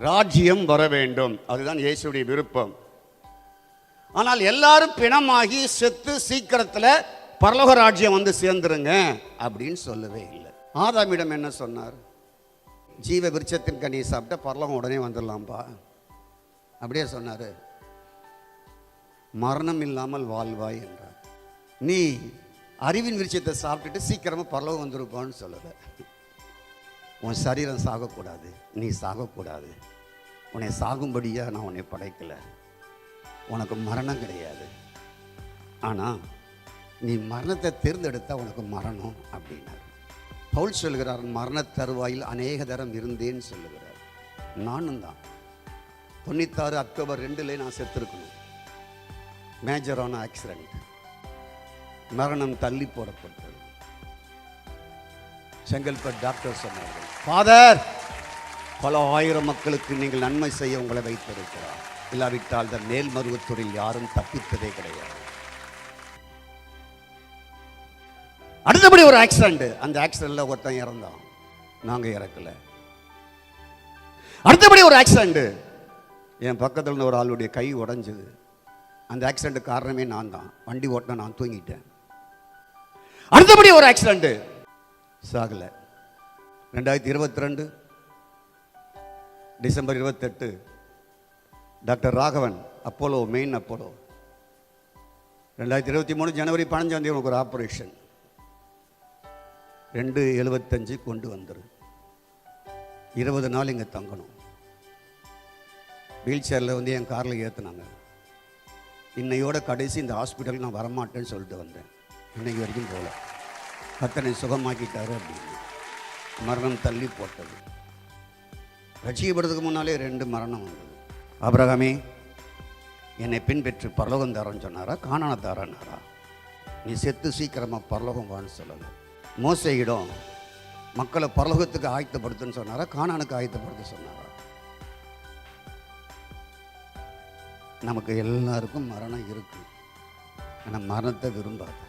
ராஜ்யம் வர வேண்டும், அதுதான் இயேசுடைய விருப்பம். ஆனால் எல்லாரும் பிணமாகி செத்து சீக்கிரத்தில் பரலோக ராஜ்யம் வந்து சேர்ந்துருங்க அப்படின்னு சொல்லவே இல்லை. ஆதாமிடம் என்ன சொன்னார்? ஜீவ விருட்சத்தின் கனியை சாப்பிட்டா பரலோகம் உடனே வந்துடலாம்பா அப்படியே சொன்னார். மரணம் இல்லாமல் வாழ்வாய் என்றார். நீ அறிவின் விருட்சத்தை சாப்பிட்டுட்டு சீக்கிரமாக பரலோகம் வந்துருப்பான்னு சொல்லுற. உன் சரீரம் சாகக்கூடாது, நீ சாகக்கூடாது. உன்னை சாகும்படியாக நான் உன்னை படைக்கலை. உனக்கு மரணம் கிடையாது. ஆனால் நீ மரணத்தை தேர்ந்தெடுத்தா உனக்கு மரணம் அப்படின்னார். பவுல் சொல்கிறார், மரண தருவாயில் அநேக தரம் இருந்தேன்னு சொல்லுகிறார். நானும் தான் 96 அக்டோபர் 2 நான் செத்துருக்கணும். மேஜரான ஆக்சிடென்ட், மரணம் தள்ளி போடப்பட்டது. செங்கல்பட்டு டாக்டர் சொன்னார்கள், ஃபாதர் பல ஆயிரம் மக்களுக்கு நீங்கள் நன்மை செய்ய உங்களை வைத்திருக்கிறார். இல்லாவிட்டால் இந்த மேல்மருவத்தூரில் யாரும் தப்பித்ததே கிடையாது. அடுத்தபடி ஒரு ஆக்சிடென்ட், அந்த ஆக்சிடென்ட்ல ஒருத்தன் இறந்தான், நாங்க இறக்கல. அடுத்தபடி ஒரு ஆக்சிடென்ட், என் பக்கத்தில் இருந்த ஒரு ஆளுடைய கை உடைஞ்சது. அந்த ஆக்சிடென்ட் காரணமே நான் தான். வண்டி ஓட்டின நான் தூங்கிட்டேன். அடுத்தபடி ஒரு ஆக்சிடென்ட், சாகல. 2022 December 28 doctor Raghavan, Apollo, main Apollo. 2023 ஜனவரி 15 உனக்கு ஒரு ஆப்ரேஷன். 275 கொண்டு வந்துரு. 20 நாள் இங்கே தங்கணும். வீல் சேரில் வந்து என் காரில் ஏற்றுனாங்க. இன்னையோட கடைசி இந்த ஹாஸ்பிட்டலுக்கு நான் வரமாட்டேன்னு சொல்லிட்டு வந்தேன். இன்னைக்கு வரைக்கும் போகல. கர்த்தனை சுகமாக்கிட்டாரு அப்படின்னு. மரணம் தள்ளி போட்டது. ரட்சிக்கப்படுறதுக்கு முன்னாலே 2 மரணம் வந்தது. ஆபிரகாமே, என்னை பின்பற்றி பரலோகம் தரேன்னு சொன்னாரா, கானானை தரேன்னாரா? நீ செத்து சீக்கிரமாக பரலோகம் வான்னு சொல்லலை. மோசேயிடம் மக்களை பரலோகத்துக்கு ஆயத்தப்படுத்துன்னு சொன்னாரா, கானானுக்கு ஆயத்தப்படுத்த சொன்னாரா? நமக்கு எல்லாருக்கும் மரணம் இருக்கு. ஆனால் மரணத்தை விரும்பாது.